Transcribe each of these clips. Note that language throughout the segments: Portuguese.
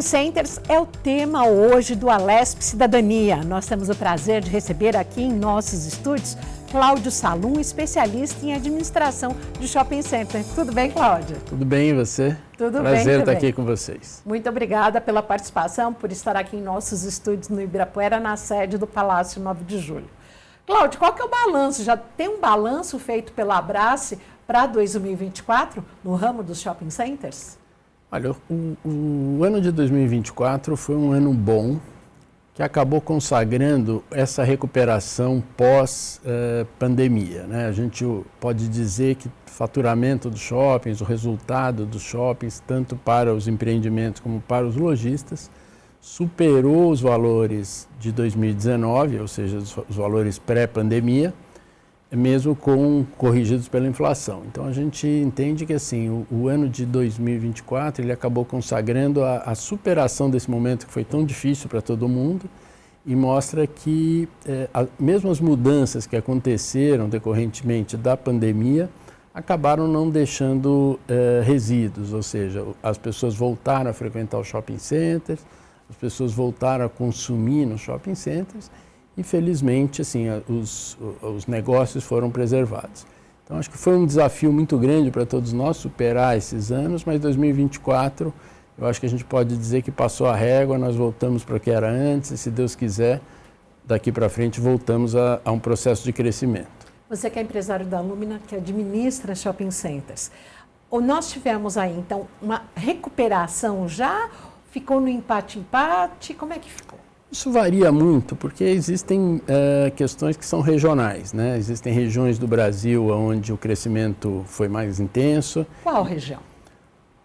Shopping Centers é o tema hoje do Alesp Cidadania. Nós temos o prazer de receber aqui em nossos estúdios Cláudio Salum, especialista em administração de shopping center. Tudo bem, Cláudio? Tudo bem, e você? Tudo bem. Prazer estar aqui com vocês. Muito obrigada pela participação, por estar aqui em nossos estúdios no Ibirapuera, na sede do Palácio 9 de Julho. Cláudio, qual que é o balanço? Já tem um balanço feito pela Abrace para 2024 no ramo dos shopping centers? Olha, o ano de 2024 foi um ano bom, que acabou consagrando essa recuperação pós-pandemia, né? A gente pode dizer que o faturamento dos shoppings, o resultado dos shoppings, tanto para os empreendimentos como para os lojistas, superou os valores de 2019, ou seja, os valores pré-pandemia, mesmo corrigidos pela inflação. Então a gente entende que assim, o ano de 2024 ele acabou consagrando a superação desse momento que foi tão difícil para todo mundo e mostra que mesmo as mudanças que aconteceram decorrentemente da pandemia acabaram não deixando resíduos, ou seja, as pessoas voltaram a frequentar os shopping centers, as pessoas voltaram a consumir nos shopping centers e, felizmente, assim, os negócios foram preservados. Então, acho que foi um desafio muito grande para todos nós superar esses anos, mas 2024, eu acho que a gente pode dizer que passou a régua, nós voltamos para o que era antes e, se Deus quiser, daqui para frente voltamos a um processo de crescimento. Você que é empresário da Lumina, que administra shopping centers. Nós tivemos aí, então, uma recuperação já? Ficou no empate-empate? Como é que ficou? Isso varia muito, porque existem questões que são regionais, né? Existem regiões do Brasil onde o crescimento foi mais intenso. Qual região?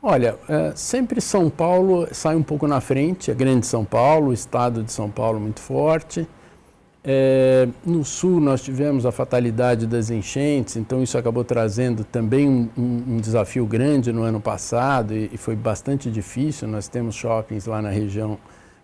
Olha, sempre São Paulo sai um pouco na frente, a grande São Paulo, o estado de São Paulo muito forte. No sul nós tivemos a fatalidade das enchentes, então isso acabou trazendo também um desafio grande no ano passado e foi bastante difícil. Nós temos shoppings lá na região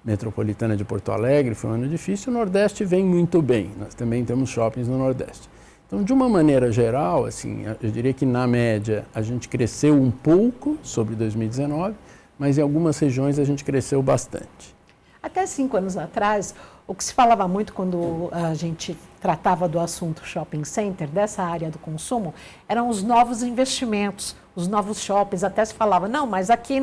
metropolitana de Porto Alegre, foi um ano difícil. O Nordeste vem muito bem, nós também temos shoppings no Nordeste. Então, de uma maneira geral, assim, eu diria que na média a gente cresceu um pouco sobre 2019, mas em algumas regiões a gente cresceu bastante. Até 5 anos atrás, o que se falava muito quando a gente tratava do assunto shopping center, dessa área do consumo, eram os novos investimentos, os novos shoppings. Até se falava, não, mas aqui,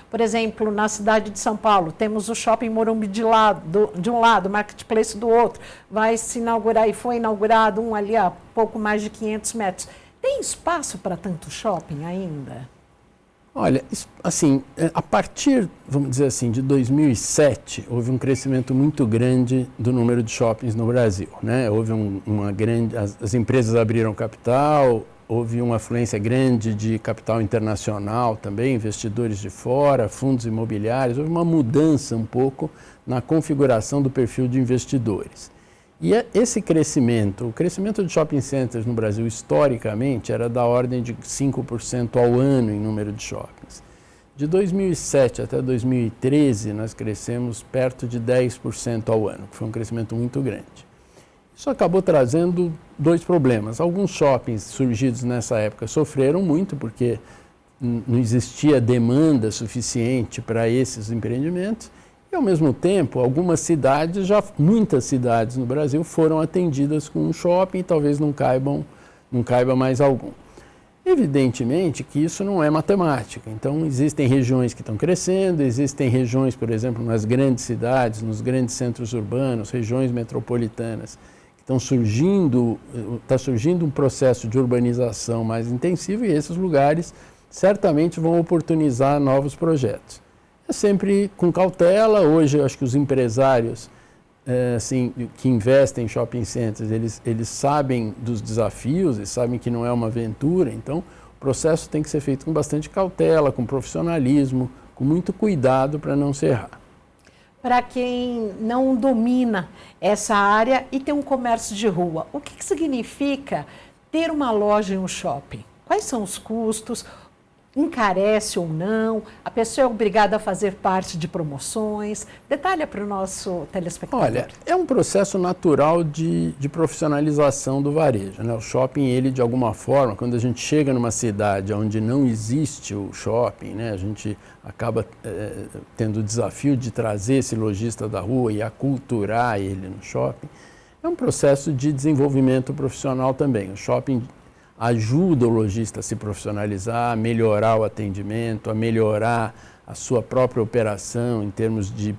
por exemplo, na cidade de São Paulo, temos o shopping Morumbi de um lado, o Marketplace do outro. Vai se inaugurar, e foi inaugurado um ali a pouco mais de 500 metros. Tem espaço para tanto shopping ainda? Olha, assim, a partir, vamos dizer assim, de 2007, houve um crescimento muito grande do número de shoppings no Brasil, né? Houve uma grande, as empresas abriram capital, houve uma afluência grande de capital internacional também, investidores de fora, fundos imobiliários, houve uma mudança um pouco na configuração do perfil de investidores. E esse crescimento, o crescimento de shopping centers no Brasil, historicamente, era da ordem de 5% ao ano em número de shoppings. De 2007 até 2013, nós crescemos perto de 10% ao ano, que foi um crescimento muito grande. Isso acabou trazendo dois problemas. Alguns shoppings surgidos nessa época sofreram muito, porque não existia demanda suficiente para esses empreendimentos. E, ao mesmo tempo, algumas cidades, muitas cidades no Brasil foram atendidas com um shopping e talvez não caiba mais algum. Evidentemente que isso não é matemática. Então, existem regiões que estão crescendo, existem regiões, por exemplo, nas grandes cidades, nos grandes centros urbanos, regiões metropolitanas, que estão surgindo, está surgindo um processo de urbanização mais intensivo e esses lugares certamente vão oportunizar novos projetos. É sempre com cautela. Hoje eu acho que os empresários assim, que investem em shopping centers, eles sabem dos desafios, eles sabem que não é uma aventura, então o processo tem que ser feito com bastante cautela, com profissionalismo, com muito cuidado para não se errar. Para quem não domina essa área e tem um comércio de rua, o que significa ter uma loja em um shopping? Quais são os custos? encarece ou não? A pessoa é obrigada a fazer parte de promoções? Detalha para o nosso telespectador. Olha, é um processo natural de profissionalização do varejo, né? O shopping, ele de alguma forma, quando a gente chega numa cidade onde não existe o shopping, né, a gente acaba tendo o desafio de trazer esse lojista da rua e aculturar ele no shopping. É um processo de desenvolvimento profissional também. O shopping ajuda o lojista a se profissionalizar, a melhorar o atendimento, a melhorar a sua própria operação em termos de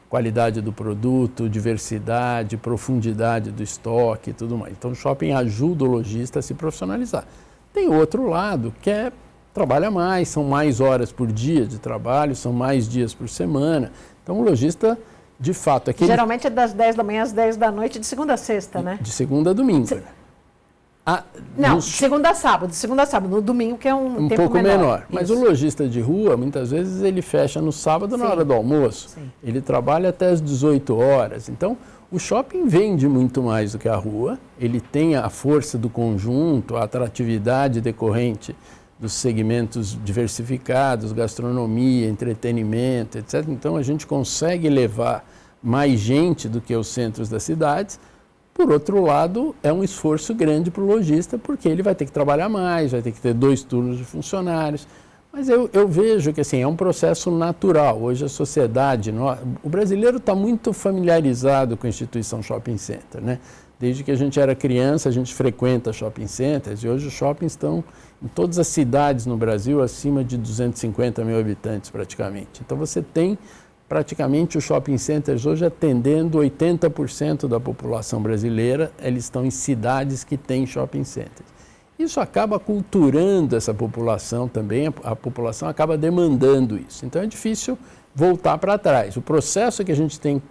qualidade do produto, diversidade, profundidade do estoque e tudo mais. Então, o shopping ajuda o lojista a se profissionalizar. Tem outro lado que trabalha mais, são mais horas por dia de trabalho, são mais dias por semana. Então, o lojista, de fato... Geralmente é das 10 da manhã às 10 da noite, de segunda a sexta, né? De segunda a domingo. Não, de segunda a sábado, no domingo que é um tempo pouco menor. Mas Isso. o lojista de rua, muitas vezes, ele fecha no sábado na hora do almoço. Sim. Ele trabalha até as 18 horas. Então, o shopping vende muito mais do que a rua. Ele tem a força do conjunto, a atratividade decorrente dos segmentos diversificados, gastronomia, entretenimento, etc. Então, a gente consegue levar mais gente do que os centros das cidades. Por outro lado, é um esforço grande para o lojista, porque ele vai ter que trabalhar mais, vai ter que ter 2 turnos de funcionários. Mas eu vejo que assim, é um processo natural. Hoje a sociedade, o brasileiro está muito familiarizado com a instituição shopping center, né? Desde que a gente era criança, a gente frequenta shopping centers, e hoje os shoppings estão em todas as cidades no Brasil, acima de 250 mil habitantes praticamente. Então você tem praticamente os shopping centers hoje atendendo 80% da população brasileira, eles estão em cidades que têm shopping centers. Isso acaba culturando essa população também, a população acaba demandando isso. Então é difícil voltar para trás. O processo que a gente tem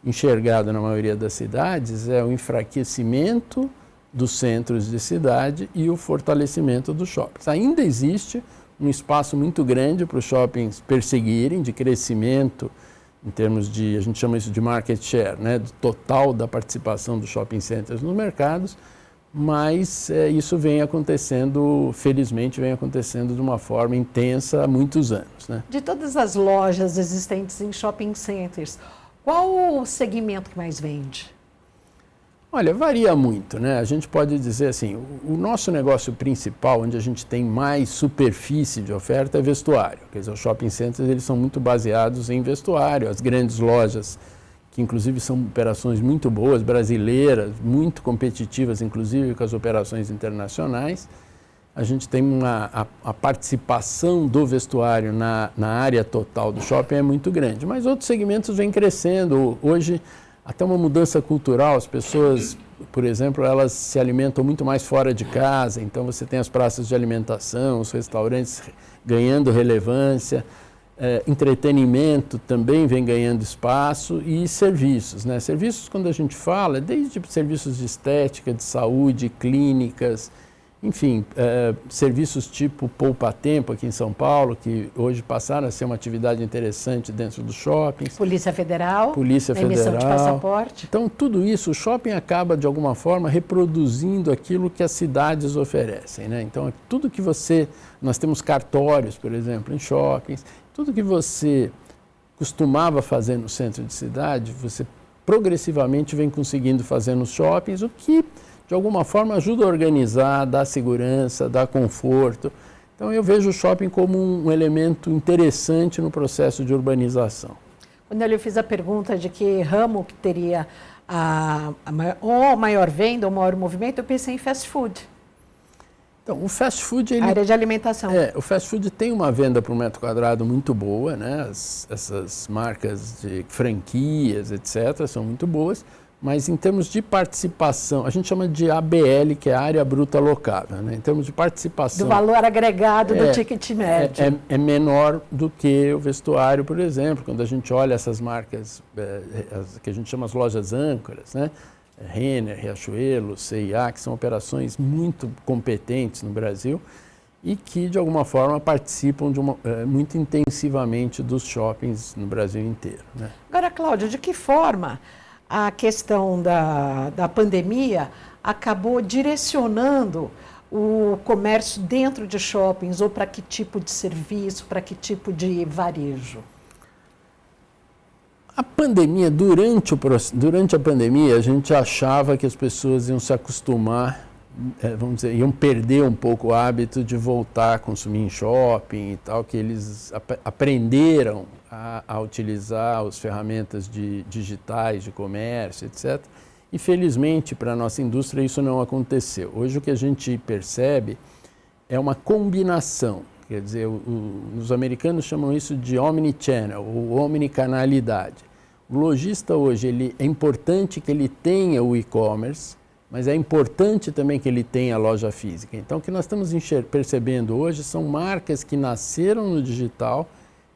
enxergado na maioria das cidades é o enfraquecimento dos centros de cidade e o fortalecimento dos shoppings. Ainda existe um espaço muito grande para os shoppings perseguirem, de crescimento, em termos de, a gente chama isso de market share, né, do total da participação dos shopping centers nos mercados, mas isso vem acontecendo, felizmente, vem acontecendo de uma forma intensa há muitos anos, né? De todas as lojas existentes em shopping centers, qual o segmento que mais vende? Olha, varia muito, né? A gente pode dizer assim, o nosso negócio principal, onde a gente tem mais superfície de oferta, é vestuário. Quer dizer, os shopping centers, eles são muito baseados em vestuário. As grandes lojas, que inclusive são operações muito boas, brasileiras, muito competitivas, inclusive com as operações internacionais. A gente tem a participação do vestuário na área total do shopping é muito grande. Mas outros segmentos vêm crescendo. Hoje, até uma mudança cultural, as pessoas, por exemplo, elas se alimentam muito mais fora de casa, então você tem as praças de alimentação, os restaurantes ganhando relevância, entretenimento também vem ganhando espaço e serviços, né? Serviços, quando a gente fala, desde serviços de estética, de saúde, clínicas, enfim, serviços tipo poupa-tempo aqui em São Paulo, que hoje passaram a ser uma atividade interessante dentro dos shoppings. Polícia Federal, emissão de passaporte. Então, tudo isso, o shopping acaba, de alguma forma, reproduzindo aquilo que as cidades oferecem, né? Então, tudo que nós temos cartórios, por exemplo, em shoppings, tudo que você costumava fazer no centro de cidade, você progressivamente vem conseguindo fazer nos shoppings, o que de alguma forma ajuda a organizar, dá segurança, dá conforto. Então eu vejo o shopping como um elemento interessante no processo de urbanização. Quando eu lhe fiz a pergunta de que ramo que teria ou maior venda ou maior movimento, eu pensei em fast food. Então, o fast food... A área de alimentação. O fast food tem uma venda por metro quadrado muito boa, né? Essas marcas de franquias, etc., são muito boas. Mas em termos de participação, a gente chama de ABL, que é a área bruta alocada, né? Em termos de participação... Do valor agregado do ticket médio. É menor do que o vestuário, por exemplo, quando a gente olha essas marcas, que a gente chama as lojas âncoras, né? Renner, Riachuelo, C&A, que são operações muito competentes no Brasil e que, de alguma forma, participam muito intensivamente dos shoppings no Brasil inteiro, né? Agora, Cláudio, de que forma a questão da pandemia acabou direcionando o comércio dentro de shoppings ou para que tipo de serviço, para que tipo de varejo? A pandemia, durante a pandemia, a gente achava que as pessoas iam se acostumar, vamos dizer, iam perder um pouco o hábito de voltar a consumir em shopping e tal, que eles aprenderam a utilizar as ferramentas digitais de comércio, etc. E, felizmente, para a nossa indústria, isso não aconteceu. Hoje, o que a gente percebe é uma combinação. Quer dizer, os americanos chamam isso de omnichannel, ou omnicanalidade. O lojista hoje, é importante que ele tenha o e-commerce, mas é importante também que ele tenha a loja física. Então, o que nós estamos percebendo hoje são marcas que nasceram no digital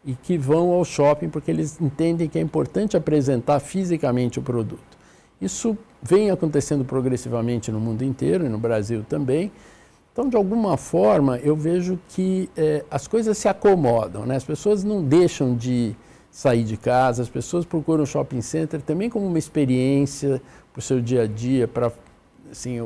e que vão ao shopping porque eles entendem que é importante apresentar fisicamente o produto. Isso vem acontecendo progressivamente no mundo inteiro e no Brasil também. Então, de alguma forma, eu vejo que as coisas se acomodam, né? As pessoas não deixam de sair de casa, as pessoas procuram o shopping center também como uma experiência para o seu dia a dia, para assim,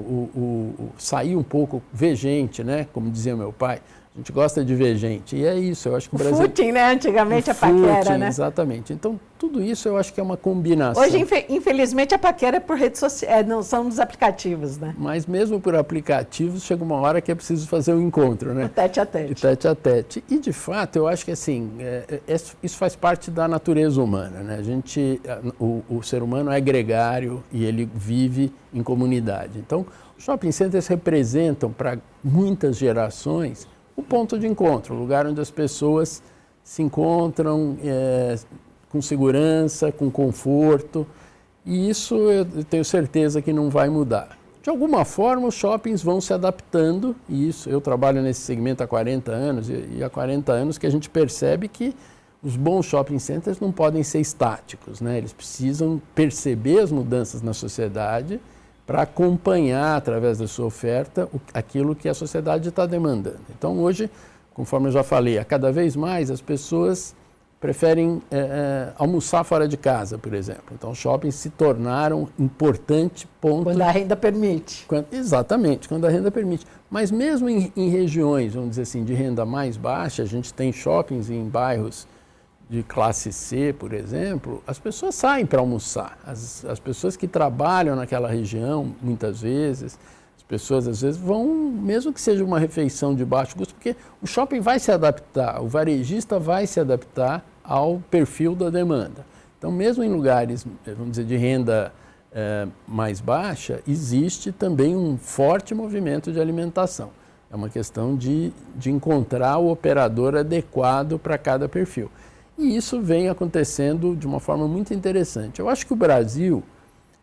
sair um pouco, ver gente, né? Como dizia meu pai, a gente gosta de ver gente. E é isso, eu acho que o Brasil... footing, né? Antigamente a paquera, footing, né? Exatamente. Então, tudo isso eu acho que é uma combinação. Hoje, infelizmente, a paquera é por redes sociais, não são dos aplicativos, né? Mas mesmo por aplicativos, chega uma hora que é preciso fazer um encontro, né? O tete a tete. Tete a tete. E, de fato, eu acho que, assim, isso faz parte da natureza humana, né? O ser humano é gregário e ele vive em comunidade. Então, os shopping centers representam, para muitas gerações, o ponto de encontro, o lugar onde as pessoas se encontram com segurança, com conforto, e isso eu tenho certeza que não vai mudar. De alguma forma, os shoppings vão se adaptando, e isso eu trabalho nesse segmento há 40 anos, e há 40 anos que a gente percebe que os bons shopping centers não podem ser estáticos, né? Eles precisam perceber as mudanças na sociedade para acompanhar, através da sua oferta, aquilo que a sociedade está demandando. Então, hoje, conforme eu já falei, cada vez mais as pessoas preferem almoçar fora de casa, por exemplo. Então, shoppings se tornaram um importante ponto... Quando a renda permite. Exatamente, quando a renda permite. Mas mesmo em regiões, vamos dizer assim, de renda mais baixa, a gente tem shoppings em bairros de classe C, por exemplo, as pessoas saem para almoçar. As pessoas que trabalham naquela região, muitas vezes, as pessoas às vezes vão, mesmo que seja uma refeição de baixo custo, porque o shopping vai se adaptar, o varejista vai se adaptar ao perfil da demanda. Então, mesmo em lugares, vamos dizer, de renda mais baixa, existe também um forte movimento de alimentação. É uma questão de encontrar o operador adequado para cada perfil. E isso vem acontecendo de uma forma muito interessante. Eu acho que o Brasil,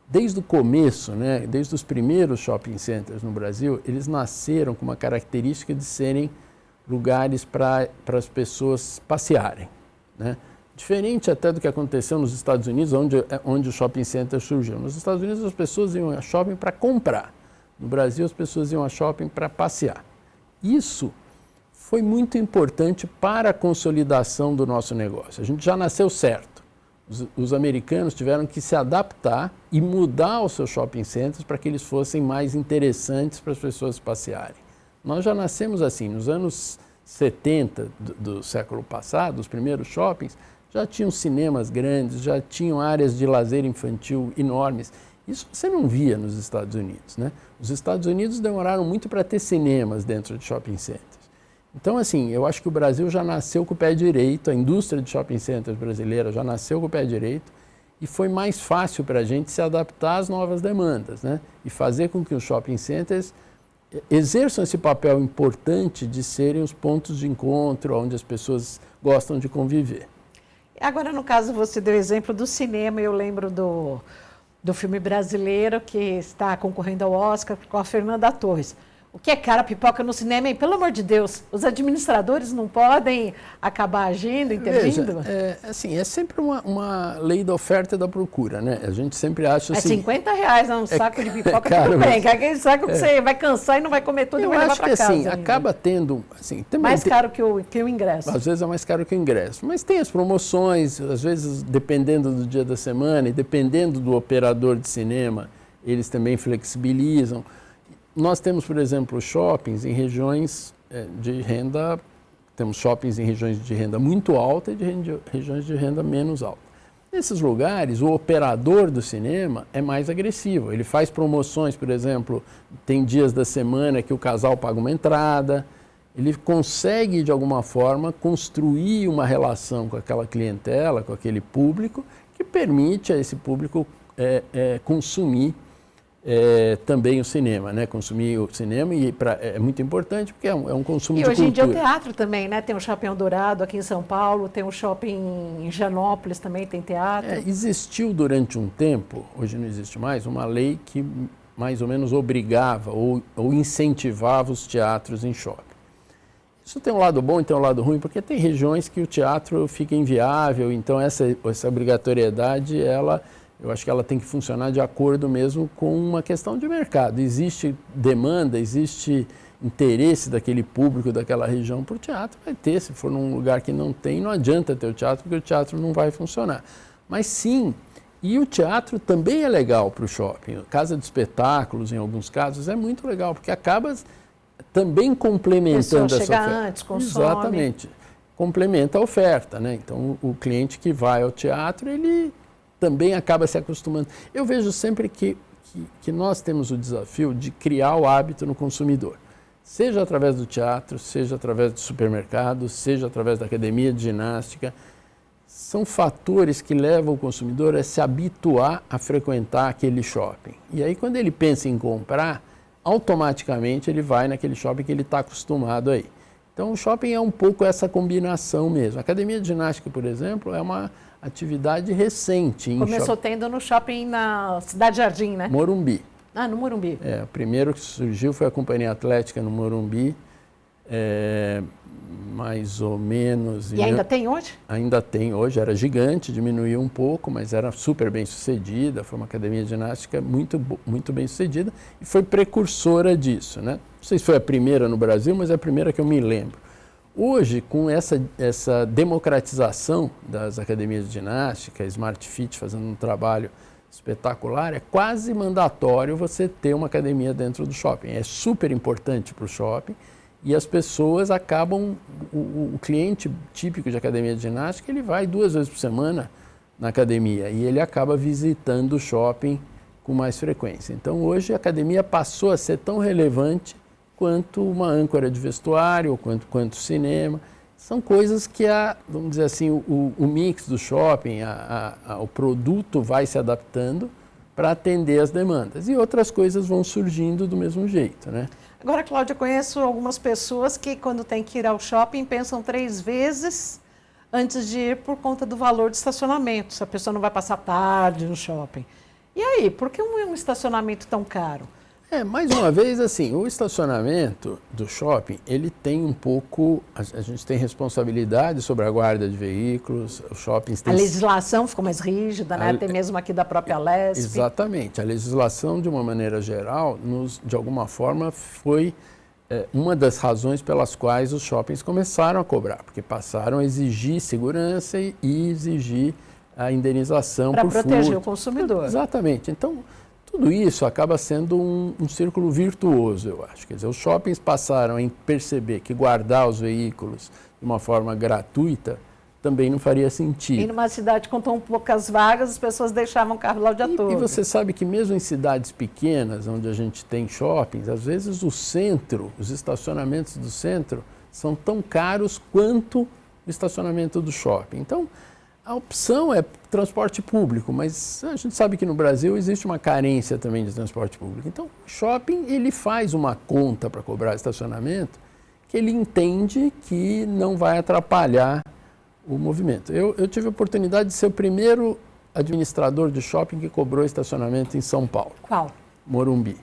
desde o começo, né, desde os primeiros shopping centers no Brasil, eles nasceram com uma característica de serem lugares para as pessoas passearem, né? Diferente até do que aconteceu nos Estados Unidos, onde o shopping center surgiu. Nos Estados Unidos as pessoas iam a shopping para comprar. No Brasil as pessoas iam a shopping para passear. Isso foi muito importante para a consolidação do nosso negócio. A gente já nasceu certo. Os americanos tiveram que se adaptar e mudar os seus shopping centers para que eles fossem mais interessantes para as pessoas passearem. Nós já nascemos assim. Nos anos 70 do século passado, os primeiros shoppings já tinham cinemas grandes, já tinham áreas de lazer infantil enormes. Isso você não via nos Estados Unidos, né? Os Estados Unidos demoraram muito para ter cinemas dentro de shopping centers. Então, assim, eu acho que o Brasil já nasceu com o pé direito, a indústria de shopping centers brasileira já nasceu com o pé direito e foi mais fácil para a gente se adaptar às novas demandas, né? E fazer com que os shopping centers exerçam esse papel importante de serem os pontos de encontro onde as pessoas gostam de conviver. Agora, no caso, você deu exemplo do cinema, eu lembro do filme brasileiro que está concorrendo ao Oscar com a Fernanda Torres. O que é cara pipoca no cinema, hein? Pelo amor de Deus, os administradores não podem acabar agindo, intervindo? Veja, assim, é sempre uma lei da oferta e da procura, né? A gente sempre acha assim... R$50 um saco de pipoca, tudo bem, que aquele saco que você vai cansar e não vai comer tudo e vai levar para casa. Eu acho que, assim, acaba tendo... Assim, mais caro que o ingresso. Às vezes é mais caro que o ingresso, mas tem as promoções, às vezes, dependendo do dia da semana e dependendo do operador de cinema, eles também flexibilizam. nós temos, por exemplo, shoppings em regiões de renda, temos shoppings em regiões de renda muito alta e de regiões de renda menos alta. Nesses lugares, o operador do cinema é mais agressivo. Ele faz promoções, por exemplo, tem dias da semana que o casal paga uma entrada. Ele consegue, de alguma forma, construir uma relação com aquela clientela, com aquele público, que permite a esse público consumir também o cinema, né? Consumir o cinema é muito importante porque é um consumo de cultura. E hoje em dia o teatro também, né? Tem o Shopping Eldorado aqui em São Paulo, tem o Shopping em Higienópolis também, tem teatro. Existiu durante um tempo, hoje não existe mais, uma lei que mais ou menos obrigava ou incentivava os teatros em shopping. Isso tem um lado bom e tem um lado ruim, porque tem regiões que o teatro fica inviável, então essa obrigatoriedade, eu acho que ela tem que funcionar de acordo mesmo com uma questão de mercado. Existe demanda, existe interesse daquele público, daquela região por teatro, vai ter. Se for num lugar que não tem, não adianta ter o teatro, porque o teatro não vai funcionar. Mas sim, e o teatro também é legal para o shopping. Casa de espetáculos, em alguns casos, é muito legal, porque acaba também complementando essa oferta. Chega antes, consome. Exatamente. Complementa a oferta, né? Então, o cliente que vai ao teatro, ele também acaba se acostumando. Eu vejo sempre que nós temos o desafio de criar o hábito no consumidor. Seja através do teatro, seja através do supermercado, seja através da academia de ginástica. São fatores que levam o consumidor a se habituar a frequentar aquele shopping. E aí, quando ele pensa em comprar, automaticamente ele vai naquele shopping que ele está acostumado aí. Então, o shopping é um pouco essa combinação mesmo. A academia de ginástica, por exemplo, é uma atividade recente. Começou tendo no shopping na Cidade Jardim, né? Morumbi. Ah, no Morumbi. O primeiro que surgiu foi a Companhia Atlética no Morumbi, mais ou menos. E ainda tem hoje? Ainda tem hoje, era gigante, diminuiu um pouco, mas era super bem sucedida, foi uma academia de ginástica muito bem sucedida e foi precursora disso, né? Não sei se foi a primeira no Brasil, mas é a primeira que eu me lembro. Hoje, com essa democratização das academias de ginástica, a Smart Fit fazendo um trabalho espetacular, é quase mandatório você ter uma academia dentro do shopping. É super importante para o shopping e as pessoas acabam, o cliente típico de academia de ginástica, ele vai 2 vezes por semana na academia e ele acaba visitando o shopping com mais frequência. Então, hoje a academia passou a ser tão relevante quanto uma âncora de vestuário, ou quanto cinema. São coisas que, vamos dizer assim, o mix do shopping, o produto vai se adaptando para atender as demandas. E outras coisas vão surgindo do mesmo jeito, né? Agora, Cláudia, eu conheço algumas pessoas que, quando tem que ir ao shopping, pensam 3 vezes antes de ir por conta do valor de estacionamento, se a pessoa não vai passar tarde no shopping. E aí, por que um estacionamento tão caro? Mais uma vez, assim, o estacionamento do shopping, ele tem um pouco, a gente tem responsabilidade sobre a guarda de veículos, os shoppings têm... A legislação ficou mais rígida, né? Até mesmo aqui da própria Lesp. Exatamente. A legislação, de uma maneira geral, de alguma forma, foi uma das razões pelas quais os shoppings começaram a cobrar, porque passaram a exigir segurança e exigir a indenização por furto. Para proteger o consumidor. Exatamente. Então, tudo isso acaba sendo um círculo virtuoso, eu acho. Quer dizer, os shoppings passaram a perceber que guardar os veículos de uma forma gratuita também não faria sentido. E numa cidade com tão poucas vagas, as pessoas deixavam o carro lá o dia todo. E você sabe que mesmo em cidades pequenas, onde a gente tem shoppings, às vezes os estacionamentos do centro são tão caros quanto o estacionamento do shopping. Então, a opção é transporte público, mas a gente sabe que no Brasil existe uma carência também de transporte público. Então, o shopping, ele faz uma conta para cobrar estacionamento que ele entende que não vai atrapalhar o movimento. Eu tive a oportunidade de ser o primeiro administrador de shopping que cobrou estacionamento em São Paulo. Qual? Morumbi.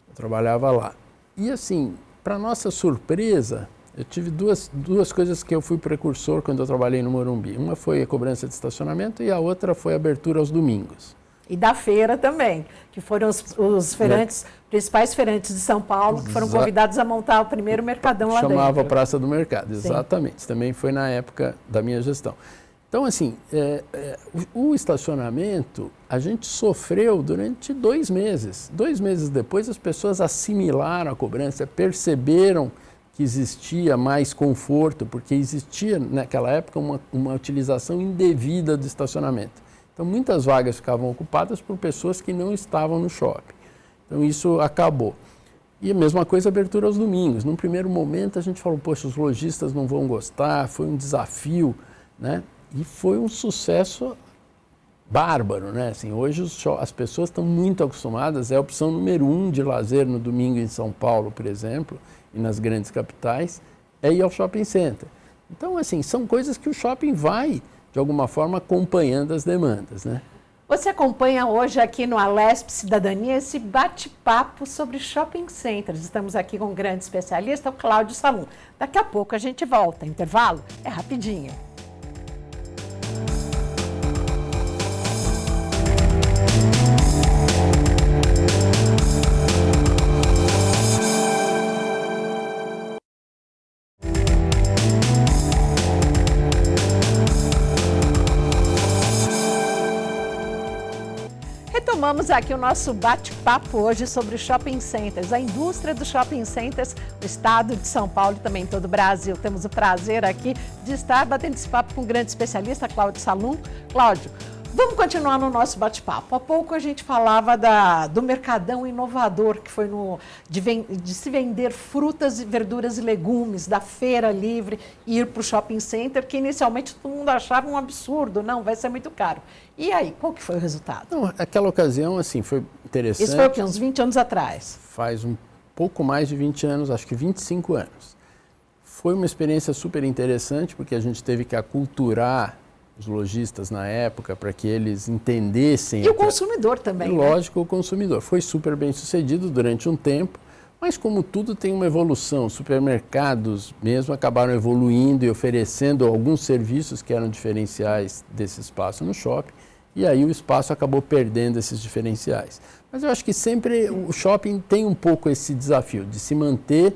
Eu trabalhava lá. E assim, para nossa surpresa, eu tive duas coisas que eu fui precursor quando eu trabalhei no Morumbi. Uma foi a cobrança de estacionamento e a outra foi a abertura aos domingos. E da feira também, que foram os feirantes, principais feirantes de São Paulo, que foram convidados a montar o primeiro mercadão lá dentro. Chamava Praça do Mercado, exatamente. Isso também foi na época da minha gestão. Então, assim, o estacionamento, a gente sofreu durante 2 meses. 2 meses depois, as pessoas assimilaram a cobrança, perceberam que existia mais conforto, porque existia, naquela época, uma utilização indevida do estacionamento. Então, muitas vagas ficavam ocupadas por pessoas que não estavam no shopping. Então, isso acabou. E a mesma coisa, a abertura aos domingos. Num primeiro momento, a gente falou, poxa, os lojistas não vão gostar, foi um desafio, né? E foi um sucesso bárbaro, né? Assim, hoje as pessoas estão muito acostumadas, é a opção número 1 de lazer no domingo em São Paulo, por exemplo, e nas grandes capitais, é ir ao shopping center. Então, assim, são coisas que o shopping vai, de alguma forma, acompanhando as demandas, né? Você acompanha hoje aqui no Alesp Cidadania esse bate-papo sobre shopping centers. Estamos aqui com um grande especialista, o Cláudio Salum. Daqui a pouco a gente volta. Intervalo é rapidinho. Retomamos aqui o nosso bate-papo hoje sobre shopping centers, a indústria dos shopping centers no estado de São Paulo e também em todo o Brasil. Temos o prazer aqui de estar batendo esse papo com um grande especialista, Cláudio Salum. Cláudio, vamos continuar no nosso bate-papo. Há pouco a gente falava do mercadão inovador, que foi de se vender frutas, verduras e legumes, da feira livre, e ir para o shopping center, que inicialmente todo mundo achava um absurdo, não, vai ser muito caro. E aí, qual que foi o resultado? Não, aquela ocasião, assim, foi interessante. Isso foi o quê? Uns 20 anos atrás? Faz um pouco mais de 20 anos, acho que 25 anos. Foi uma experiência super interessante, porque a gente teve que aculturar os lojistas na época para que eles entendessem... E o consumidor também, e, lógico, o consumidor. Foi super bem sucedido durante um tempo, mas como tudo tem uma evolução, supermercados mesmo acabaram evoluindo e oferecendo alguns serviços que eram diferenciais desse espaço no shopping, e aí o espaço acabou perdendo esses diferenciais. Mas eu acho que sempre o shopping tem um pouco esse desafio de se manter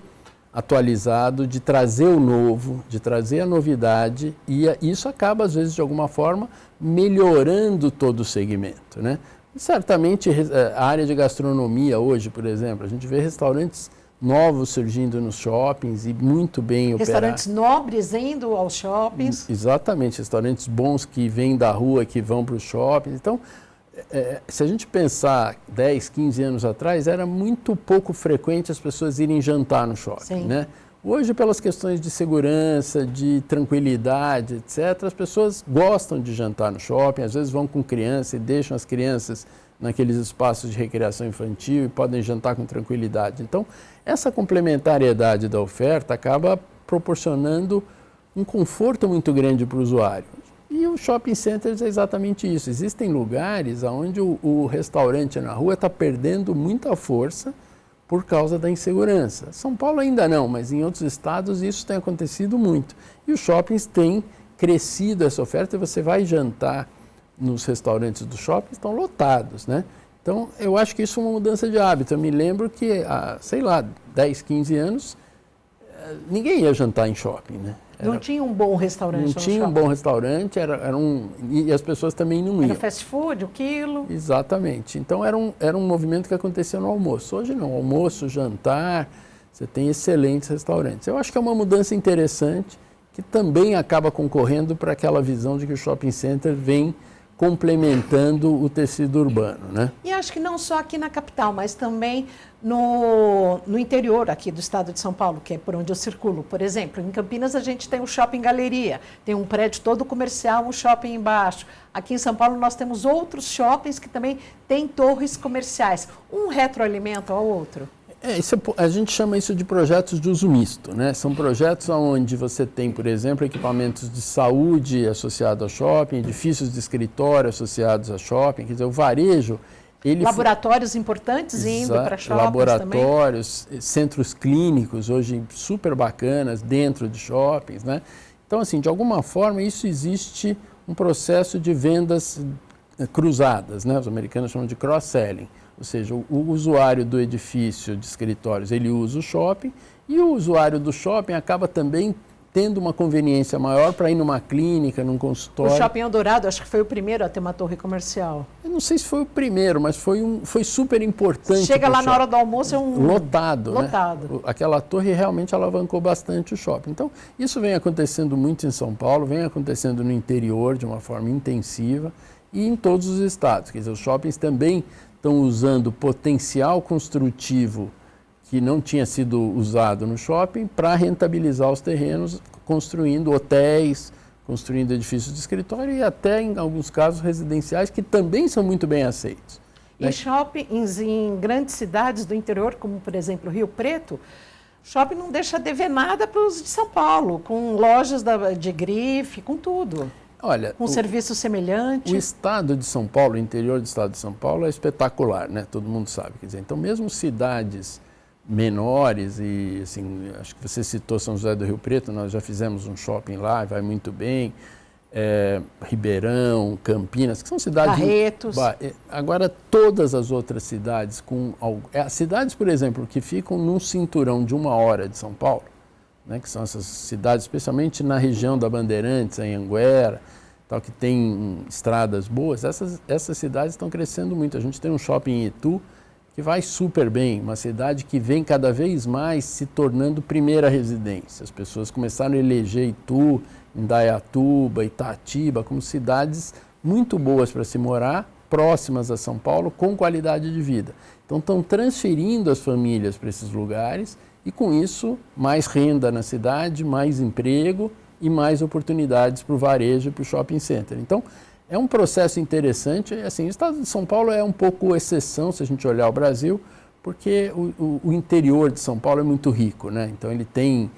atualizado, de trazer o novo, de trazer a novidade, e isso acaba, às vezes, de alguma forma, melhorando todo o segmento, né? Certamente, a área de gastronomia hoje, por exemplo, a gente vê restaurantes novos surgindo nos shoppings e muito bem operados. Restaurantes nobres indo aos shoppings. Exatamente, restaurantes bons que vêm da rua, que vão para os shoppings. Então, se a gente pensar 10, 15 anos atrás, era muito pouco frequente as pessoas irem jantar no shopping, Sim. né? Hoje, pelas questões de segurança, de tranquilidade, etc., as pessoas gostam de jantar no shopping, às vezes vão com criança e deixam as crianças naqueles espaços de recreação infantil e podem jantar com tranquilidade. Então, essa complementariedade da oferta acaba proporcionando um conforto muito grande para o usuário. E o shopping centers é exatamente isso. Existem lugares onde o restaurante na rua está perdendo muita força por causa da insegurança. São Paulo ainda não, mas em outros estados isso tem acontecido muito. E os shoppings têm crescido essa oferta e você vai jantar nos restaurantes do shopping, estão lotados, né? Então, eu acho que isso é uma mudança de hábito. Eu me lembro que há, 10, 15 anos, ninguém ia jantar em shopping, né? Não tinha um bom restaurante no shopping. Não tinha um bom restaurante, e as pessoas também não iam. Era fast food, o quilo. Exatamente. Então, era um movimento que acontecia no almoço. Hoje não, almoço, jantar, você tem excelentes restaurantes. Eu acho que é uma mudança interessante, que também acaba concorrendo para aquela visão de que o shopping center vem complementando o tecido urbano, né? E acho que não só aqui na capital, mas também no interior aqui do estado de São Paulo, que é por onde eu circulo. Por exemplo, em Campinas a gente tem o Shopping Galeria, tem um prédio todo comercial, um shopping embaixo. Aqui em São Paulo nós temos outros shoppings que também têm torres comerciais. Um retroalimenta ao outro. A gente chama isso de projetos de uso misto, né? São projetos onde você tem, por exemplo, equipamentos de saúde associados ao shopping, edifícios de escritório associados a shopping, quer dizer, o varejo... Laboratórios importantes indo para shoppings laboratórios, também. Centros clínicos, hoje super bacanas, dentro de shoppings, né? Então, assim, de alguma forma, isso existe um processo de vendas cruzadas, né? Os americanos chamam de cross-selling. Ou seja, o usuário do edifício de escritórios, ele usa o shopping e o usuário do shopping acaba também tendo uma conveniência maior para ir numa clínica, num consultório. O Shopping Eldorado, acho que foi o primeiro a ter uma torre comercial. Eu não sei se foi o primeiro, mas foi super importante. Chega lá na hora do almoço, é um... Lotado, lotado. Né? Aquela torre realmente alavancou bastante o shopping. Então, isso vem acontecendo muito em São Paulo, vem acontecendo no interior de uma forma intensiva e em todos os estados. Quer dizer, os shoppings também estão usando potencial construtivo que não tinha sido usado no shopping para rentabilizar os terrenos, construindo hotéis, construindo edifícios de escritório e até, em alguns casos, residenciais, que também são muito bem aceitos. E shoppings em grandes cidades do interior, como, por exemplo, Rio Preto, shopping não deixa dever nada para os de São Paulo, com lojas de grife, com tudo. Olha, com serviço semelhante. O estado de São Paulo, o interior do estado de São Paulo é espetacular, né? Todo mundo sabe. Quer dizer, então, mesmo cidades menores e, assim, acho que você citou São José do Rio Preto, nós já fizemos um shopping lá, vai muito bem. Ribeirão, Campinas, que são cidades... Barretos. Agora, todas as outras cidades, cidades, por exemplo, que ficam num cinturão de 1 hora de São Paulo, né, que são essas cidades, especialmente na região da Bandeirantes, em Anguera, tal, que tem estradas boas, essas cidades estão crescendo muito. A gente tem um shopping em Itu, que vai super bem, uma cidade que vem cada vez mais se tornando primeira residência. As pessoas começaram a eleger Itu, Indaiatuba, Itatiba, como cidades muito boas para se morar, próximas a São Paulo, com qualidade de vida. Então, estão transferindo as famílias para esses lugares e, com isso, mais renda na cidade, mais emprego e mais oportunidades para o varejo e para o shopping center. Então, é um processo interessante. Assim, o estado de São Paulo é um pouco exceção, se a gente olhar o Brasil, porque o interior de São Paulo é muito rico, né? Então, ele tem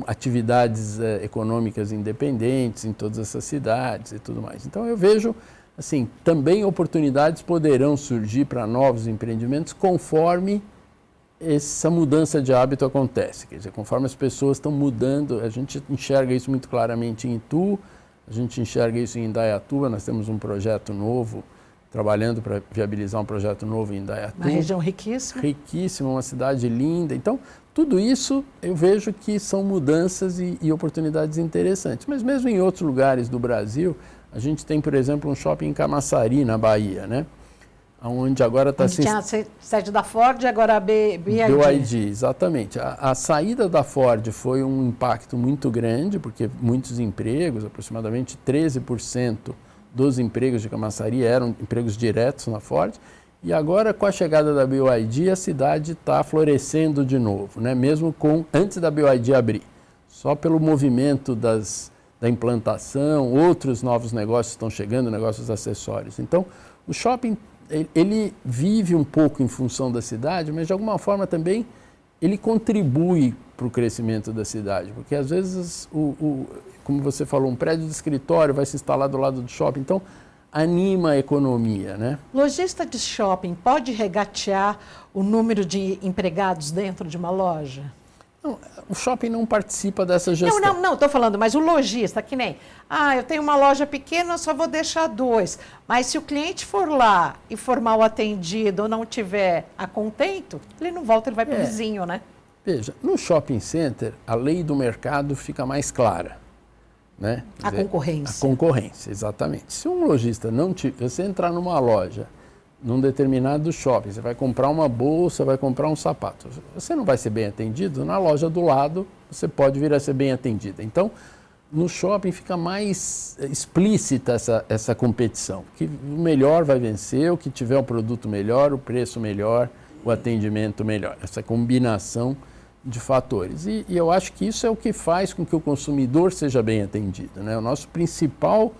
atividades econômicas independentes em todas essas cidades e tudo mais. Então, eu vejo, assim, também oportunidades poderão surgir para novos empreendimentos conforme essa mudança de hábito acontece. Quer dizer, conforme as pessoas estão mudando, a gente enxerga isso muito claramente em Itu, a gente enxerga isso em Indaiatuba. Nós temos um projeto novo, trabalhando para viabilizar um projeto novo em Indaiatuba. Uma região riquíssima. Riquíssima, uma cidade linda. Então, tudo isso eu vejo que são mudanças e oportunidades interessantes. Mas mesmo em outros lugares do Brasil, a gente tem, por exemplo, um shopping em Camaçari, na Bahia, né? Onde agora está... Tinha a sede da Ford e agora a BYD. BYD, exatamente. A saída da Ford foi um impacto muito grande, porque muitos empregos, aproximadamente 13% dos empregos de Camaçari eram empregos diretos na Ford. E agora, com a chegada da BYD, a cidade está florescendo de novo, né? Mesmo antes da BYD abrir. Só pelo movimento da implantação, outros novos negócios estão chegando, negócios acessórios. Então, o shopping, ele vive um pouco em função da cidade, mas de alguma forma também ele contribui para o crescimento da cidade, porque às vezes, como você falou, um prédio de escritório vai se instalar do lado do shopping, então anima a economia, né? Lojista de shopping pode regatear o número de empregados dentro de uma loja? Não, o shopping não participa dessa gestão. Não, estou falando, mas o lojista, que nem, eu tenho uma loja pequena, eu só vou deixar 2. Mas se o cliente for lá e for mal atendido ou não tiver a contento, ele não volta, ele vai para o vizinho, né? Veja, no shopping center, a lei do mercado fica mais clara, né? A concorrência. A concorrência, exatamente. Se um lojista não você entrar numa loja, num determinado shopping, você vai comprar uma bolsa, vai comprar um sapato, você não vai ser bem atendido, na loja do lado você pode vir a ser bem atendida. Então, no shopping fica mais explícita essa competição, que o melhor vai vencer, o que tiver um produto melhor, o preço melhor, o atendimento melhor, essa combinação de fatores. E eu acho que isso é o que faz com que o consumidor seja bem atendido, né? O nosso principal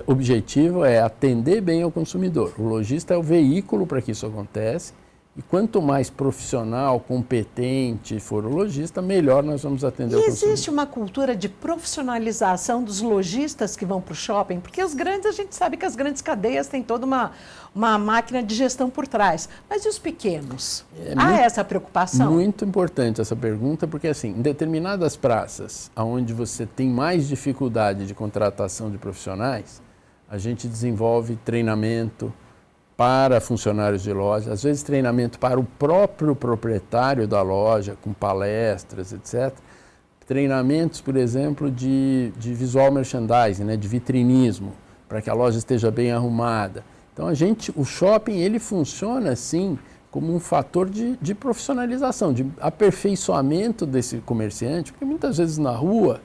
objetivo é atender bem ao consumidor. O lojista é o veículo para que isso aconteça. E quanto mais profissional, competente for o lojista, melhor nós vamos atender o consumidor. E existe uma cultura de profissionalização dos lojistas que vão para o shopping? Porque os grandes, a gente sabe que as grandes cadeias têm toda uma máquina de gestão por trás. Mas e os pequenos? Há essa preocupação? Muito importante essa pergunta, porque assim, em determinadas praças, onde você tem mais dificuldade de contratação de profissionais, a gente desenvolve treinamento para funcionários de loja, às vezes treinamento para o próprio proprietário da loja, com palestras, etc. treinamentos, por exemplo, de visual merchandising, né, de vitrinismo, para que a loja esteja bem arrumada. Então, o shopping, ele funciona, assim, como um fator de profissionalização, de aperfeiçoamento desse comerciante, porque muitas vezes na rua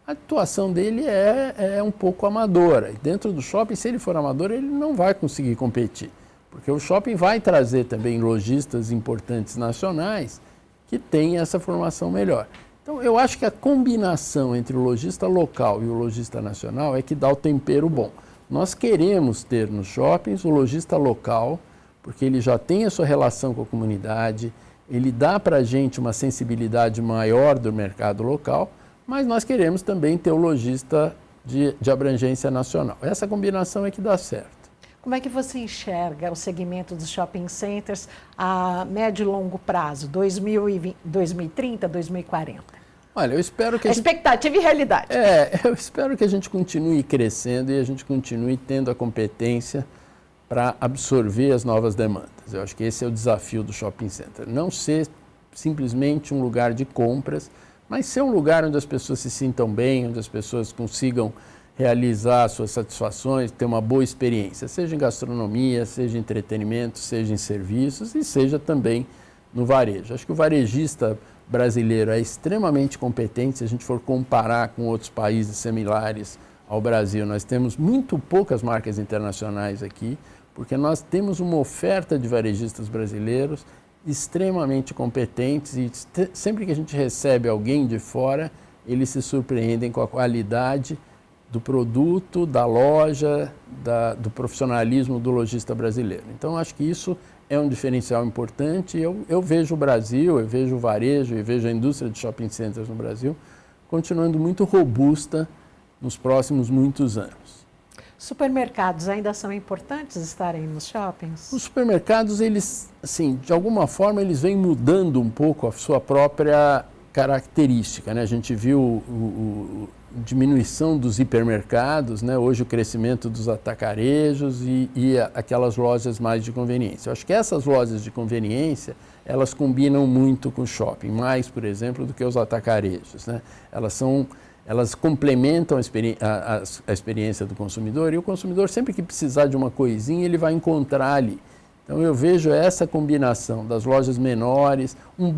a atuação dele é um pouco amadora. E dentro do shopping, se ele for amador, ele não vai conseguir competir, porque o shopping vai trazer também lojistas importantes nacionais que têm essa formação melhor. Então, eu acho que a combinação entre o lojista local e o lojista nacional é que dá o tempero bom. Nós queremos ter nos shoppings o lojista local, porque ele já tem a sua relação com a comunidade, ele dá para a gente uma sensibilidade maior do mercado local, mas nós queremos também ter o lojista de abrangência nacional. Essa combinação é que dá certo. Como é que você enxerga o segmento dos shopping centers a médio e longo prazo, 2030, 2040? Olha, eu espero que expectativa e realidade. Eu espero que a gente continue crescendo e a gente continue tendo a competência para absorver as novas demandas. Eu acho que esse é o desafio do shopping center. Não ser simplesmente um lugar de compras, mas ser um lugar onde as pessoas se sintam bem, onde as pessoas consigam realizar suas satisfações, ter uma boa experiência, seja em gastronomia, seja em entretenimento, seja em serviços e seja também no varejo. Acho que o varejista brasileiro é extremamente competente. Se a gente for comparar com outros países similares ao Brasil, nós temos muito poucas marcas internacionais aqui, porque nós temos uma oferta de varejistas brasileiros extremamente competentes e sempre que a gente recebe alguém de fora, eles se surpreendem com a qualidade do produto, da loja, do profissionalismo do lojista brasileiro. Então, acho que isso é um diferencial importante. Eu vejo o Brasil, eu vejo o varejo, eu vejo a indústria de shopping centers no Brasil continuando muito robusta nos próximos muitos anos. Supermercados ainda são importantes estarem nos shoppings? Os supermercados, eles, assim, de alguma forma, eles vêm mudando um pouco a sua própria característica, né? A gente viu a diminuição dos hipermercados, né? Hoje o crescimento dos atacarejos e aquelas lojas mais de conveniência. Eu acho que essas lojas de conveniência, elas combinam muito com o shopping, mais, por exemplo, do que os atacarejos, né? Elas complementam a experiência do consumidor e o consumidor, sempre que precisar de uma coisinha, ele vai encontrar ali. Então, eu vejo essa combinação das lojas menores, um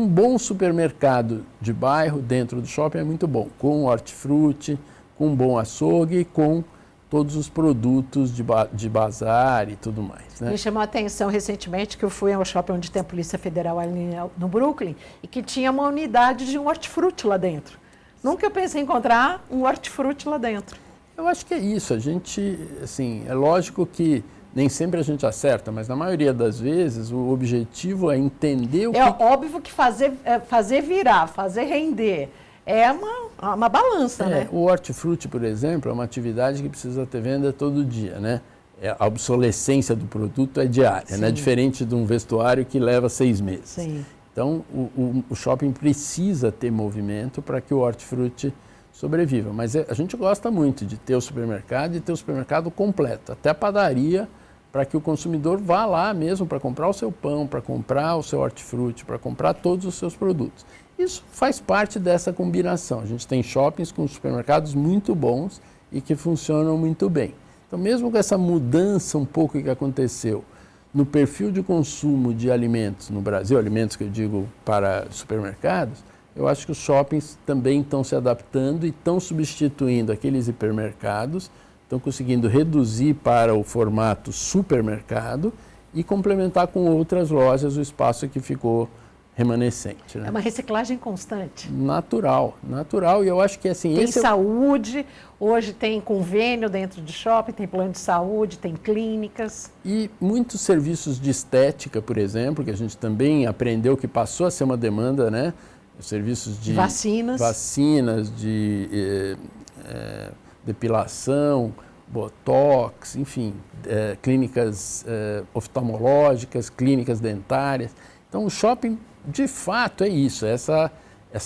bom supermercado de bairro dentro do shopping é muito bom, com hortifruti, com um bom açougue, com todos os produtos de bazar e tudo mais, né? Me chamou a atenção recentemente que eu fui ao shopping onde tem a Polícia Federal ali no Brooklyn e que tinha uma unidade de um hortifruti lá dentro. Nunca eu pensei em encontrar um hortifruti lá dentro. Eu acho que é isso. A gente, assim, é lógico que nem sempre a gente acerta, mas na maioria das vezes o objetivo é entender o óbvio que fazer virar, fazer render, é uma balança, né? O hortifruti, por exemplo, é uma atividade que precisa ter venda todo dia, né? A obsolescência do produto é diária, né? Diferente de um vestuário que leva 6 meses. Sim. Então, o shopping precisa ter movimento para que o hortifruti sobreviva. Mas a gente gosta muito de ter o supermercado e ter o supermercado completo, até a padaria, para que o consumidor vá lá mesmo para comprar o seu pão, para comprar o seu hortifruti, para comprar todos os seus produtos. Isso faz parte dessa combinação. A gente tem shoppings com supermercados muito bons e que funcionam muito bem. Então, mesmo com essa mudança um pouco que aconteceu no perfil de consumo de alimentos no Brasil, alimentos que eu digo para supermercados, eu acho que os shoppings também estão se adaptando e estão substituindo aqueles hipermercados, estão conseguindo reduzir para o formato supermercado e complementar com outras lojas o espaço que ficou remanescente, né? É uma reciclagem constante. Natural. E eu acho que assim... Tem saúde, hoje tem convênio dentro de shopping, tem plano de saúde, tem clínicas. E muitos serviços de estética, por exemplo, que a gente também aprendeu que passou a ser uma demanda, né? Os serviços de... Vacinas, de depilação, botox, enfim, clínicas oftalmológicas, clínicas dentárias. Então, o shopping, de fato, é isso, essa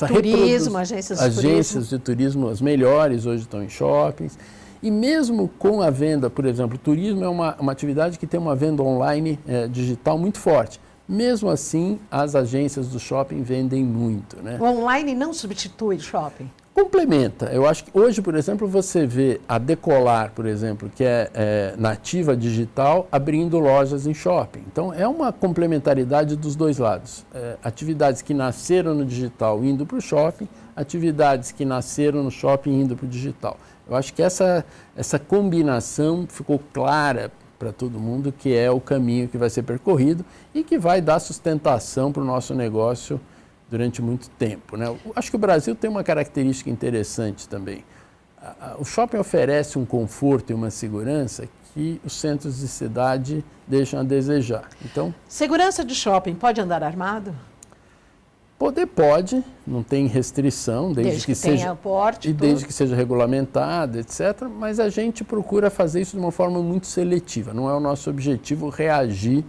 turismo, agências de turismo, as melhores hoje estão em shoppings. E mesmo com a venda, por exemplo, o turismo é uma atividade que tem uma venda online digital muito forte. Mesmo assim, as agências do shopping vendem muito, né? O online não substitui o shopping? Complementa. Eu acho que hoje, por exemplo, você vê a Decolar, por exemplo, que é nativa digital, abrindo lojas em shopping. Então, é uma complementaridade dos dois lados. Atividades que nasceram no digital indo para o shopping, atividades que nasceram no shopping indo para o digital. Eu acho que essa combinação ficou clara para todo mundo, que é o caminho que vai ser percorrido e que vai dar sustentação para o nosso negócio durante muito tempo, né? Acho que o Brasil tem uma característica interessante também. O shopping oferece um conforto e uma segurança que os centros de cidade deixam a desejar. Então, segurança de shopping pode andar armado? Poder pode, não tem restrição, desde que seja tenha porte, e desde que seja regulamentado, etc. Mas a gente procura fazer isso de uma forma muito seletiva. Não é o nosso objetivo reagir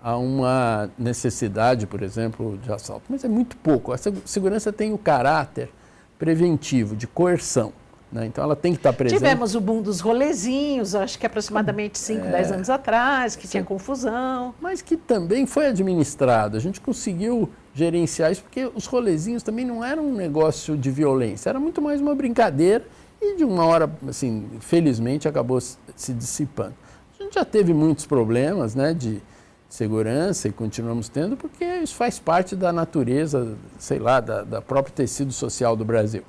a uma necessidade, por exemplo, de assalto. Mas é muito pouco. A segurança tem o caráter preventivo, de coerção, né? Então ela tem que estar presente. Tivemos o boom dos rolezinhos, acho que aproximadamente 5, 10 anos atrás, que tinha confusão. Mas que também foi administrado. A gente conseguiu gerenciar isso, porque os rolezinhos também não eram um negócio de violência, era muito mais uma brincadeira e de uma hora, assim, felizmente acabou se dissipando. A gente já teve muitos problemas, né, de segurança e continuamos tendo, porque isso faz parte da natureza, sei lá, da próprio tecido social do Brasil.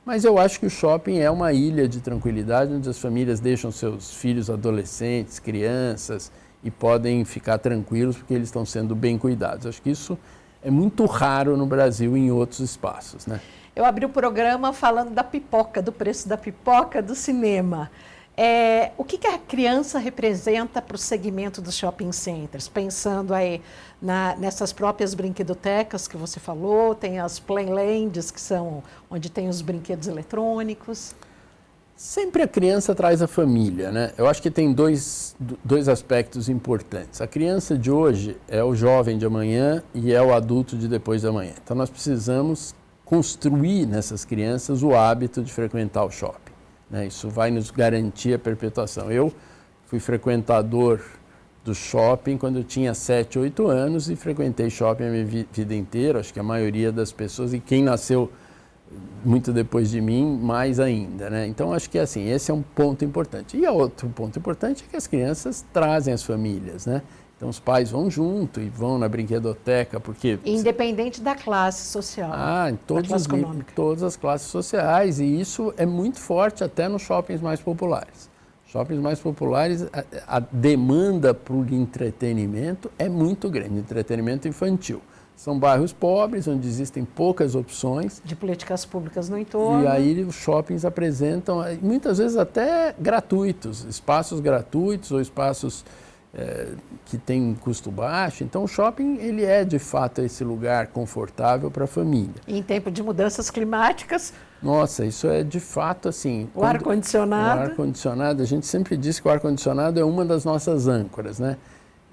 Mas eu acho que o shopping é uma ilha de tranquilidade, onde as famílias deixam seus filhos adolescentes, crianças, e podem ficar tranquilos porque eles estão sendo bem cuidados. Acho que isso é muito raro no Brasil e em outros espaços, né? Eu abri o programa falando da pipoca, do preço da pipoca do cinema. O que a criança representa para o segmento dos shopping centers? Pensando aí nessas próprias brinquedotecas que você falou, tem as playlands, que são onde tem os brinquedos eletrônicos. Sempre a criança traz a família, né? Eu acho que tem dois aspectos importantes. A criança de hoje é o jovem de amanhã e é o adulto de depois da manhã. Então nós precisamos construir nessas crianças o hábito de frequentar o shopping, né? Isso vai nos garantir a perpetuação. Eu fui frequentador do shopping quando eu tinha 7, 8 anos e frequentei shopping a minha vida inteira. Acho que a maioria das pessoas, e quem nasceu muito depois de mim, mais ainda, né? Então, acho que assim, esse é um ponto importante. E outro ponto importante é que as crianças trazem as famílias, né? Então, os pais vão junto e vão na brinquedoteca, porque... Independente da classe social. Em todas as classes sociais, e isso é muito forte até nos shoppings mais populares. Shoppings mais populares, a demanda por entretenimento é muito grande, entretenimento infantil. São bairros pobres, onde existem poucas opções. De políticas públicas no entorno. E aí os shoppings apresentam, muitas vezes até gratuitos, espaços gratuitos ou espaços que têm custo baixo. Então o shopping, ele é de fato esse lugar confortável para a família. E em tempo de mudanças climáticas... Nossa, isso é de fato assim... O ar-condicionado. O ar-condicionado, a gente sempre diz que o ar-condicionado é uma das nossas âncoras, né?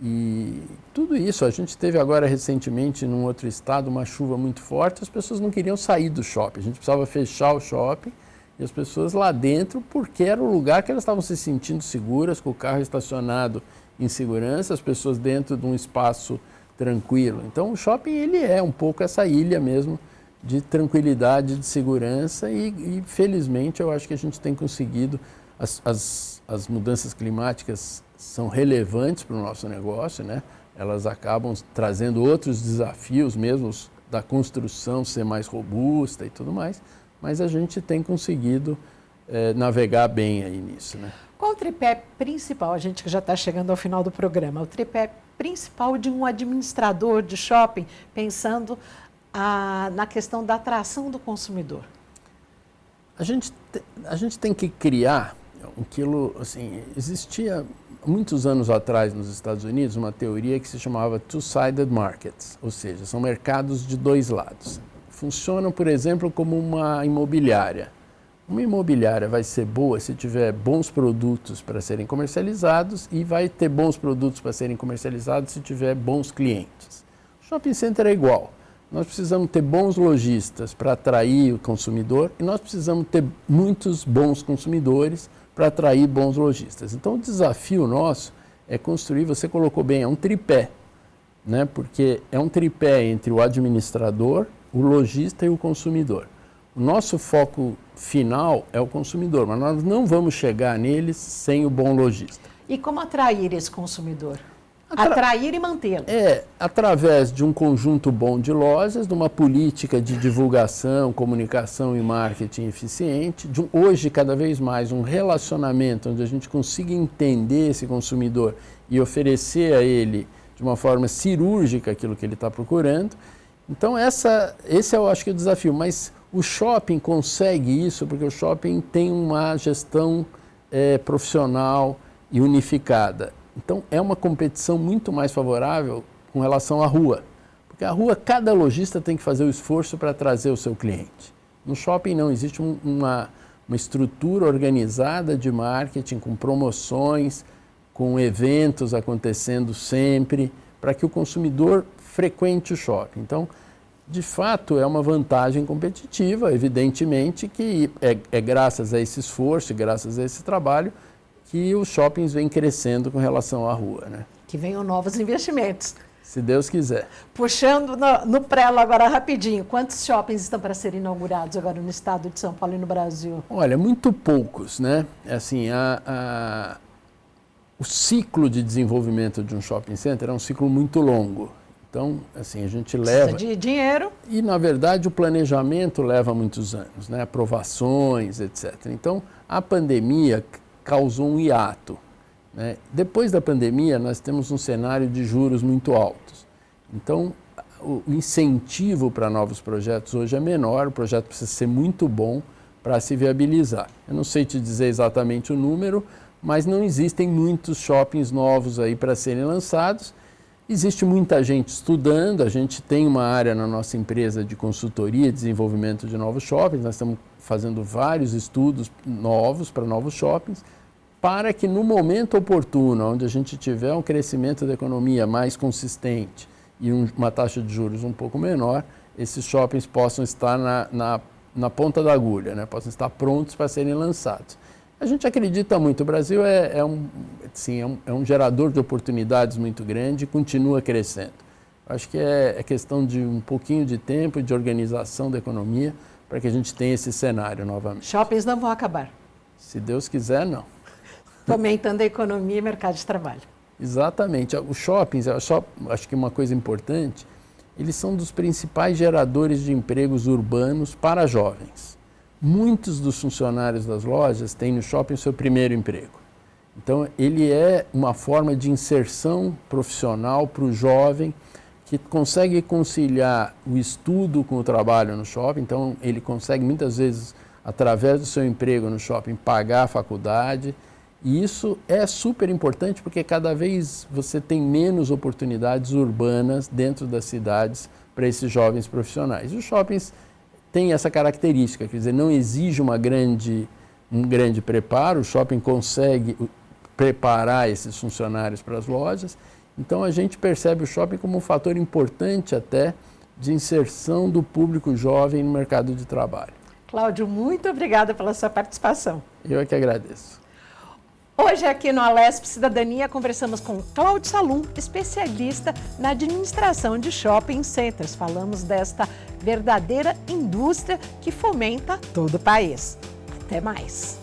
E tudo isso, a gente teve agora recentemente num outro estado uma chuva muito forte, as pessoas não queriam sair do shopping, a gente precisava fechar o shopping e as pessoas lá dentro, porque era o lugar que elas estavam se sentindo seguras, com o carro estacionado em segurança, as pessoas dentro de um espaço tranquilo. Então o shopping, ele é um pouco essa ilha mesmo de tranquilidade, de segurança e felizmente eu acho que a gente tem conseguido, as mudanças climáticas são relevantes para o nosso negócio, né? Elas acabam trazendo outros desafios mesmo da construção ser mais robusta e tudo mais, mas a gente tem conseguido navegar bem aí nisso, né? Qual o tripé principal, a gente que já está chegando ao final do programa, o tripé principal de um administrador de shopping, pensando na questão da atração do consumidor? A gente tem que criar aquilo, assim, existia muitos anos atrás nos Estados Unidos uma teoria que se chamava two-sided markets, ou seja, são mercados de dois lados. Funcionam, por exemplo, como uma imobiliária. Uma imobiliária vai ser boa se tiver bons produtos para serem comercializados e vai ter bons produtos para serem comercializados se tiver bons clientes. O shopping center é igual. Nós precisamos ter bons lojistas para atrair o consumidor e nós precisamos ter muitos bons consumidores para atrair bons lojistas. Então, o desafio nosso é construir, você colocou bem, é um tripé. né? Porque é um tripé entre o administrador, o lojista e o consumidor. O nosso foco final é o consumidor, mas nós não vamos chegar neles sem o bom lojista. E como atrair esse consumidor? Atrair e mantê-lo. Através de um conjunto bom de lojas, de uma política de divulgação, comunicação e marketing eficiente, hoje cada vez mais um relacionamento onde a gente consiga entender esse consumidor e oferecer a ele de uma forma cirúrgica aquilo que ele está procurando. Então esse eu acho que é o desafio, mas o shopping consegue isso porque o shopping tem uma gestão profissional e unificada. Então, é uma competição muito mais favorável com relação à rua. Porque a rua, cada lojista tem que fazer o esforço para trazer o seu cliente. No shopping não, existe uma estrutura organizada de marketing, com promoções, com eventos acontecendo sempre, para que o consumidor frequente o shopping. Então, de fato, é uma vantagem competitiva, evidentemente, que é graças a esse esforço, graças a esse trabalho, que os shoppings vêm crescendo com relação à rua, né? Que venham novos investimentos. Se Deus quiser. Puxando no prelo agora rapidinho, quantos shoppings estão para serem inaugurados agora no estado de São Paulo e no Brasil? Olha, muito poucos, né? Assim, o ciclo de desenvolvimento de um shopping center é um ciclo muito longo. Então, assim, a gente leva... Precisa de dinheiro. E, na verdade, o planejamento leva muitos anos, né? Aprovações, etc. Então, a pandemia causou um hiato, né? Depois da pandemia, nós temos um cenário de juros muito altos. Então, o incentivo para novos projetos hoje é menor, o projeto precisa ser muito bom para se viabilizar. Eu não sei te dizer exatamente o número, mas não existem muitos shoppings novos aí para serem lançados. Existe muita gente estudando, a gente tem uma área na nossa empresa de consultoria e desenvolvimento de novos shoppings, nós estamos fazendo vários estudos novos para novos shoppings, para que no momento oportuno, onde a gente tiver um crescimento da economia mais consistente e uma taxa de juros um pouco menor, esses shoppings possam estar na ponta da agulha, né? Possam estar prontos para serem lançados. A gente acredita muito, o Brasil é um gerador de oportunidades muito grande e continua crescendo. Acho que é questão de um pouquinho de tempo e de organização da economia para que a gente tenha esse cenário novamente. Shoppings não vão acabar. Se Deus quiser, não. Fomentando a economia e mercado de trabalho. Exatamente. Os shoppings, acho que uma coisa importante, eles são dos principais geradores de empregos urbanos para jovens. Muitos dos funcionários das lojas têm no shopping o seu primeiro emprego. Então, ele é uma forma de inserção profissional para o jovem que consegue conciliar o estudo com o trabalho no shopping. Então, ele consegue muitas vezes, através do seu emprego no shopping, pagar a faculdade. E isso é super importante porque cada vez você tem menos oportunidades urbanas dentro das cidades para esses jovens profissionais. Os shoppings têm essa característica, quer dizer, não exige um grande preparo, o shopping consegue preparar esses funcionários para as lojas. Então a gente percebe o shopping como um fator importante até de inserção do público jovem no mercado de trabalho. Cláudio, muito obrigada pela sua participação. Eu é que agradeço. Hoje aqui no Alesp Cidadania conversamos com Cláudio Salum, especialista na administração de shopping centers. Falamos desta verdadeira indústria que fomenta todo o país. Até mais!